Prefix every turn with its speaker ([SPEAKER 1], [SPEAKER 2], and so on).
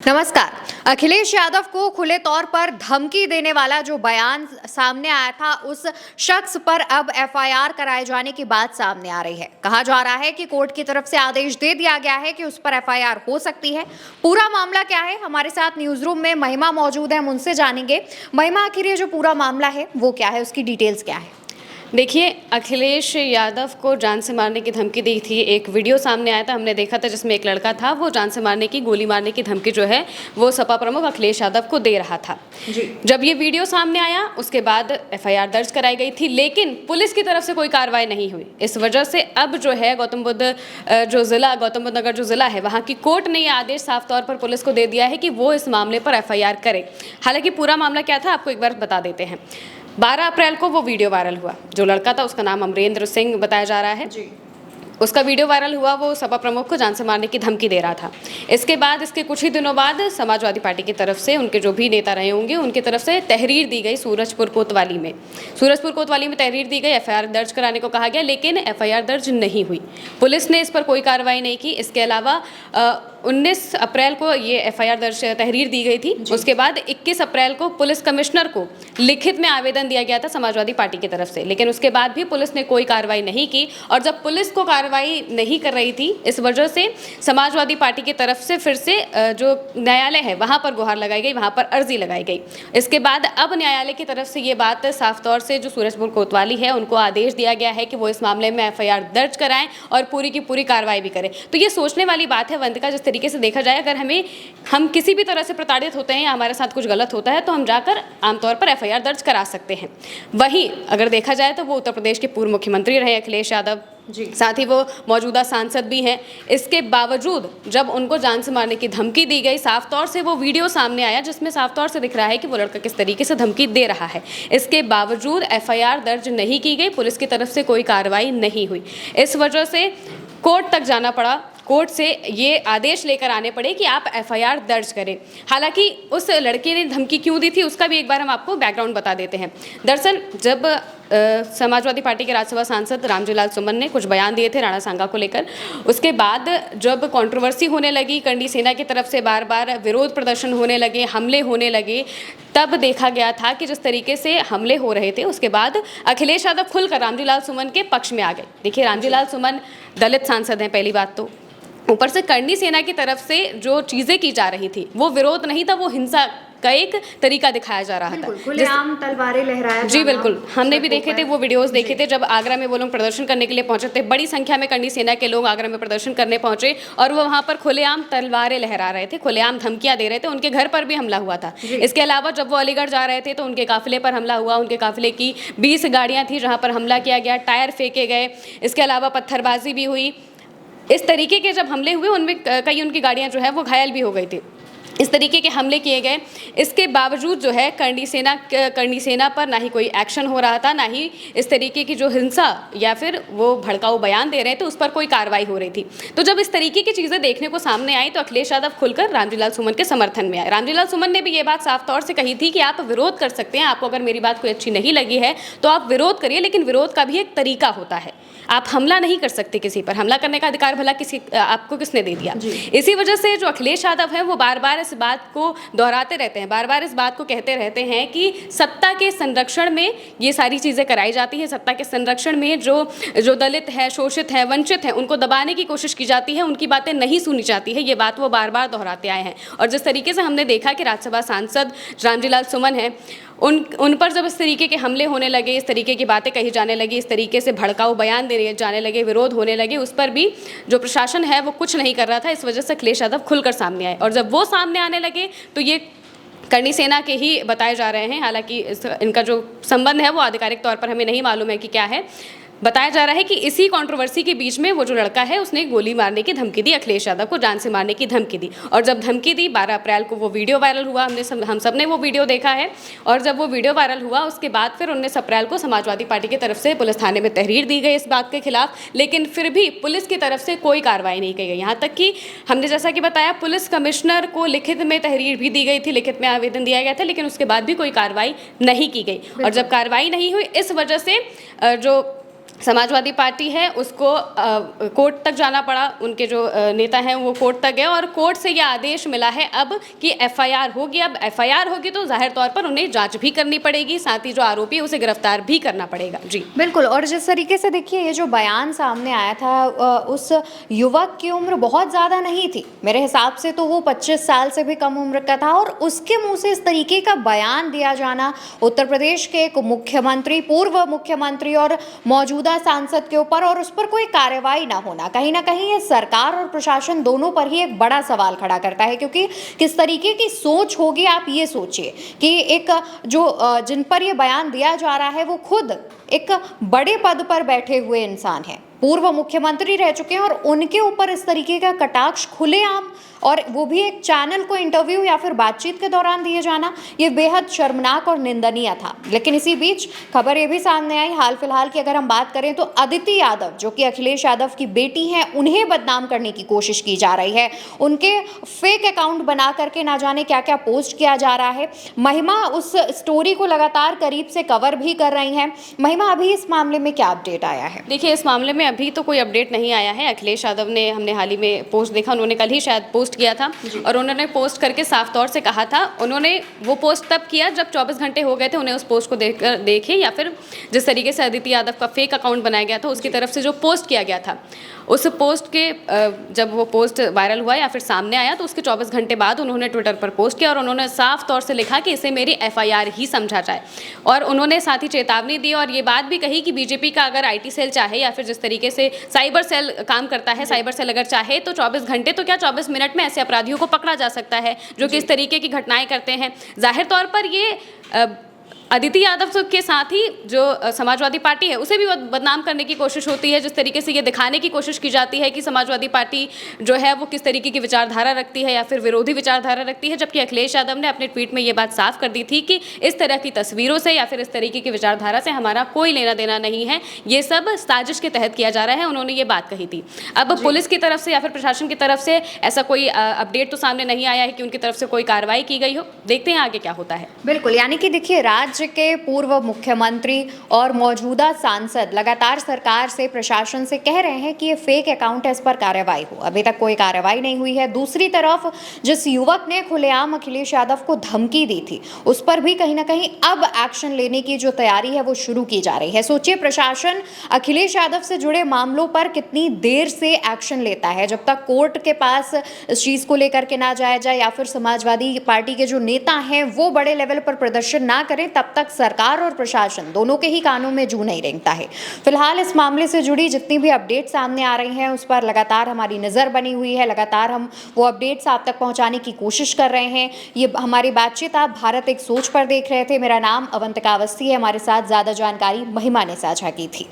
[SPEAKER 1] नमस्कार। अखिलेश यादव को खुले तौर पर धमकी देने वाला जो बयान सामने आया था, उस शख्स पर अब एफआईआर कराए जाने की बात सामने आ रही है। कहा जा रहा है कि कोर्ट की तरफ से आदेश दे दिया गया है कि उस पर एफआईआर हो सकती है। पूरा मामला क्या है, हमारे साथ न्यूज रूम में महिमा मौजूद है, हम उनसे जानेंगे। महिमा, आखिर ये जो पूरा मामला है वो क्या है, उसकी डिटेल्स क्या है?
[SPEAKER 2] देखिए, अखिलेश यादव को जान से मारने की धमकी दी थी। एक वीडियो सामने आया था, हमने देखा था, जिसमें एक लड़का था, वो जान से मारने की, गोली मारने की धमकी जो है वो सपा प्रमुख अखिलेश यादव को दे रहा था।
[SPEAKER 1] जी।
[SPEAKER 2] जब ये वीडियो सामने आया, उसके बाद एफआईआर दर्ज कराई गई थी, लेकिन पुलिस की तरफ से कोई कार्रवाई नहीं हुई। इस वजह से अब जो है गौतम बुद्ध नगर जो जिला है, वहाँ की कोर्ट ने यह आदेश साफ तौर पर पुलिस को दे दिया है कि वो इस मामले पर एफआईआर करे। हालांकि पूरा मामला क्या था, आपको एक बार बता देते हैं। 12 अप्रैल को वो वीडियो वायरल हुआ। जो लड़का था, उसका नाम अमरेंद्र सिंह बताया जा रहा है
[SPEAKER 1] जी।
[SPEAKER 2] उसका वीडियो वायरल हुआ। वो सपा प्रमुख को जान से मारने की धमकी दे रहा था। इसके बाद, इसके कुछ ही दिनों बाद, समाजवादी पार्टी की तरफ से, उनके जो भी नेता रहे होंगे, उनकी तरफ से तहरीर दी गई सूरजपुर कोतवाली में तहरीर दी गई। एफआईआर दर्ज कराने को कहा गया, लेकिन एफआईआर दर्ज नहीं हुई। पुलिस ने इस पर कोई कार्रवाई नहीं की। इसके अलावा 19 अप्रैल को ये एफआईआर दर्ज तहरीर दी गई थी। उसके बाद 21 अप्रैल को पुलिस कमिश्नर को लिखित में आवेदन दिया गया था समाजवादी पार्टी की तरफ से, लेकिन उसके बाद भी पुलिस ने कोई कार्रवाई नहीं की। और जब पुलिस को कार्रवाई नहीं कर रही थी, इस वजह से समाजवादी पार्टी की तरफ से फिर से जो न्यायालय है वहां पर गुहार लगाई गई, वहां पर अर्जी लगाई गई। इसके बाद अब न्यायालय की तरफ से ये बात साफ तौर से, जो सूरजपुर कोतवाली है, उनको आदेश दिया गया है कि वो इस मामले में एफआईआर दर्ज कराएं और पूरी की पूरी कार्रवाई भी करें। तो ये सोचने वाली बात है वंदिका, जिस तरीके से देखा जाए, अगर हम किसी भी तरह से प्रताड़ित होते हैं या हमारे साथ कुछ गलत होता है, तो हम जाकर आमतौर पर एफआईआर दर्ज करा सकते हैं। वहीं अगर देखा जाए तो वो उत्तर प्रदेश के पूर्व मुख्यमंत्री रहे अखिलेश यादव, साथ ही वो मौजूदा सांसद भी हैं। इसके बावजूद जब उनको जान से मारने की धमकी दी गई, साफ तौर से वो वीडियो सामने आया जिसमें साफ तौर से दिख रहा है कि वो लड़का किस तरीके से धमकी दे रहा है। इसके बावजूद एफआईआर दर्ज नहीं की गई, पुलिस की तरफ से कोई कार्रवाई नहीं हुई। इस वजह से कोर्ट तक जाना पड़ा। कोर्ट से ये आदेश लेकर आने पड़े कि आप एफआईआर दर्ज करें। हालांकि उस लड़के ने धमकी क्यों दी थी, उसका भी एक बार हम आपको बैकग्राउंड बता देते हैं। दरअसल जब समाजवादी पार्टी के राज्यसभा सांसद रामजीलाल सुमन ने कुछ बयान दिए थे राणा सांगा को लेकर, उसके बाद जब कंट्रोवर्सी होने लगी, करणी सेना की तरफ से बार बार विरोध प्रदर्शन होने लगे, हमले होने लगे, तब देखा गया था कि जिस तरीके से हमले हो रहे थे, उसके बाद अखिलेश यादव खुलकर रामजीलाल सुमन के पक्ष में आ गए। देखिए, रामजीलाल सुमन दलित सांसद हैं, पहली बात तो। ऊपर से करणी सेना की तरफ से जो चीज़ें की जा रही थी, वो विरोध नहीं था, वो हिंसा का एक तरीका दिखाया जा रहा था।
[SPEAKER 1] खुलेआम तलवारें लहराया
[SPEAKER 2] जी बिल्कुल, हमने भी देखे थे, वो वीडियोस देखे थे, जब आगरा में वो लोग प्रदर्शन करने के लिए पहुंचे थे। बड़ी संख्या में करणी सेना के लोग आगरा में प्रदर्शन करने पहुंचे और वो वहां पर खुलेआम तलवारें लहरा रहे थे, खुलेआम धमकियां दे रहे थे। उनके घर पर भी हमला हुआ था। इसके अलावा जब वो अलीगढ़ जा रहे थे तो उनके काफिले पर हमला हुआ। उनके काफिले की 20 गाड़ियां थी जहाँ पर हमला किया गया, टायर फेंके गए। इसके अलावा पत्थरबाजी भी हुई। इस तरीके के जब हमले हुए, उनमें कई उनकी गाड़ियां जो है वो घायल भी हो गई थी। इस तरीके के हमले किए गए। इसके बावजूद जो है करणी सेना पर ना ही कोई एक्शन हो रहा था, ना ही इस तरीके की जो हिंसा या फिर वो भड़काऊ बयान दे रहे थे उस पर कोई कार्रवाई हो रही थी। तो जब इस तरीके की चीज़ें देखने को सामने आई तो अखिलेश यादव खुलकर रामजीलाल सुमन के समर्थन में आए। रामजीलाल सुमन ने भी ये बात साफ तौर से कही थी कि आप विरोध कर सकते हैं, आपको अगर मेरी बात कोई अच्छी नहीं लगी है तो आप विरोध करिए, लेकिन विरोध का भी एक तरीका होता है। आप हमला नहीं कर सकते किसी पर। हमला करने का अधिकार भला आपको किसने दे दिया? इसी वजह से जो अखिलेश यादव है वो बार बार इस बात को दोहराते रहते हैं, बार बार इस बात को कहते रहते हैं कि सत्ता के संरक्षण में ये सारी चीज़ें कराई जाती हैं। सत्ता के संरक्षण में जो दलित है, शोषित है, वंचित है, उनको दबाने की कोशिश की जाती है, उनकी बातें नहीं सुनी जाती है। ये बात वो बार बार दोहराते आए हैं। और जिस तरीके से हमने देखा कि राज्यसभा सांसद रामजीलाल सुमन है, उन पर जब इस तरीके के हमले होने लगे, इस तरीके की बातें कही जाने लगी, इस तरीके से भड़काऊ बयान दिए जाने लगे, विरोध होने लगे, उस पर भी जो प्रशासन है वो कुछ नहीं कर रहा था। इस वजह से अखिलेश यादव खुलकर सामने आए और जब वो सामने आने लगे तो ये करणी सेना के ही बताए जा रहे हैं। हालांकि इनका जो संबंध है वो आधिकारिक तौर पर हमें नहीं मालूम है कि क्या है। बताया जा रहा है कि इसी कंट्रोवर्सी के बीच में वो जो लड़का है उसने गोली मारने की धमकी दी, अखिलेश यादव को जान से मारने की धमकी दी। और जब धमकी दी, 12 अप्रैल को वो वीडियो वायरल हुआ। हम सब ने वो वीडियो देखा है। और जब वो वीडियो वायरल हुआ उसके बाद फिर 19 अप्रैल को समाजवादी पार्टी की तरफ से पुलिस थाने में तहरीर दी गई इस बात के खिलाफ, लेकिन फिर भी पुलिस की तरफ से कोई कार्रवाई नहीं की गई। यहाँ तक कि हमने जैसा कि बताया, पुलिस कमिश्नर को लिखित में तहरीर भी दी गई थी, लिखित में आवेदन दिया गया था, लेकिन उसके बाद भी कोई कार्रवाई नहीं की गई। और जब कार्रवाई नहीं हुई, इस वजह से जो समाजवादी पार्टी है उसको कोर्ट तक जाना पड़ा, उनके जो नेता हैं वो कोर्ट तक गए और कोर्ट से ये आदेश मिला है अब कि एफआईआर होगी। अब एफआईआर होगी तो जाहिर तौर पर उन्हें जांच भी करनी पड़ेगी, साथ ही जो आरोपी है उसे गिरफ्तार भी करना पड़ेगा। जी
[SPEAKER 1] बिल्कुल। और जिस तरीके से देखिए ये जो बयान सामने आया था उस युवक की उम्र बहुत ज़्यादा नहीं थी, मेरे हिसाब से तो वो 25 साल से भी कम उम्र का था, और उसके मुंह से इस तरीके का बयान दिया जाना उत्तर प्रदेश के एक मुख्यमंत्री, पूर्व मुख्यमंत्री और मौजूदा सांसद के ऊपर, और उस पर कोई कार्रवाई ना होना, कहीं ना कहीं ये सरकार और प्रशासन दोनों पर ही एक बड़ा सवाल खड़ा करता है। क्योंकि किस तरीके की सोच होगी, आप ये सोचिए कि एक जो जिन पर ये बयान दिया जा रहा है वो खुद एक बड़े पद पर बैठे हुए इंसान हैं, पूर्व मुख्यमंत्री रह चुके हैं, और उनके ऊपर इस तरीके का कटाक्ष खुलेआम, और वो भी एक चैनल को इंटरव्यू या फिर बातचीत के दौरान दिए जाना, ये बेहद शर्मनाक और निंदनीय था। लेकिन इसी बीच खबर ये भी सामने आई हाल फिलहाल की, अगर हम बात करें तो अदिति यादव जो कि अखिलेश यादव की बेटी हैं, उन्हें बदनाम करने की कोशिश की जा रही है। उनके फेक अकाउंट बना करके ना जाने क्या क्या पोस्ट किया जा रहा है। महिमा उस स्टोरी को लगातार करीब से कवर भी कर रही हैं। महिमा, अभी इस मामले में क्या अपडेट आया है?
[SPEAKER 2] देखिए, इस मामले में अभी तो कोई अपडेट नहीं आया है। अखिलेश यादव ने, हमने हाल ही में पोस्ट देखा, उन्होंने कल ही शायद पोस्ट किया था और उन्होंने पोस्ट करके साफ तौर से कहा था, उन्होंने वो पोस्ट तब किया जब 24 घंटे हो गए थे उन्हें उस पोस्ट को देखे या फिर जिस तरीके से अदिति यादव का फेक अकाउंट बनाया गया था उसकी तरफ से जो पोस्ट किया गया था, उस पोस्ट के जब वो पोस्ट वायरल हुआ या फिर सामने आया तो उसके 24 घंटे बाद उन्होंने ट्विटर पर पोस्ट किया और उन्होंने साफ तौर से लिखा कि इसे मेरी एफआईआर ही समझा जाए। और उन्होंने साथ ही चेतावनी दी और ये बात भी कही कि बीजेपी का अगर आईटी सेल चाहे या फिर जिस तरीके से साइबर सेल काम करता है, साइबर सेल अगर चाहे तो 24 घंटे तो क्या 24 मिनट में ऐसे अपराधियों को पकड़ा जा सकता है जो कि इस तरीके की घटनाएं करते हैं। जाहिर तौर पर ये अदिति यादव के साथ ही जो समाजवादी पार्टी है उसे भी बदनाम करने की कोशिश होती है, जिस तरीके से ये दिखाने की कोशिश की जाती है कि समाजवादी पार्टी जो है वो किस तरीके की विचारधारा रखती है या फिर विरोधी विचारधारा रखती है। जबकि अखिलेश यादव ने अपने ट्वीट में ये बात साफ कर दी थी कि इस तरह की तस्वीरों से या फिर इस तरीके की विचारधारा से हमारा कोई लेना देना नहीं है, ये सब साजिश के तहत किया जा रहा है, उन्होंने ये बात कही थी। अब पुलिस की तरफ से या फिर प्रशासन की तरफ से ऐसा कोई अपडेट तो सामने नहीं आया है कि उनकी तरफ से कोई कार्रवाई की गई हो। देखते हैं आगे क्या होता है।
[SPEAKER 1] बिल्कुल, यानी कि देखिए राज्य के पूर्व मुख्यमंत्री और मौजूदा सांसद लगातार सरकार से, प्रशासन से कह रहे हैं कि ये फेक अकाउंट है, इस पर कार्रवाई हो। अभी तक कोई कार्रवाई नहीं हुई है। दूसरी तरफ जिस युवक ने खुलेआम अखिलेश यादव को धमकी दी थी उस पर भी कहीं ना कहीं अब एक्शन लेने की जो तैयारी है वो शुरू की जा रही है। सोचिए प्रशासन अखिलेश यादव से जुड़े मामलों पर कितनी देर से एक्शन लेता है। जब तक कोर्ट के पास इस चीज को लेकर के ना जाया जाए या फिर समाजवादी पार्टी के जो नेता हैं वो बड़े लेवल पर प्रदर्शन ना करें, तब तक सरकार और प्रशासन दोनों के ही कानों में जूं नहीं रेंगता है। फिलहाल इस मामले से जुड़ी जितनी भी अपडेट सामने आ रही हैं उस पर लगातार हमारी नज़र बनी हुई है। लगातार हम वो अपडेट्स आप तक पहुंचाने की कोशिश कर रहे हैं। ये हमारी बातचीत आप भारत एक सोच पर देख रहे थे। मेरा नाम अवंतिका अवस्थी है। हमारे साथ ज़्यादा जानकारी महिमा ने साझा की थी।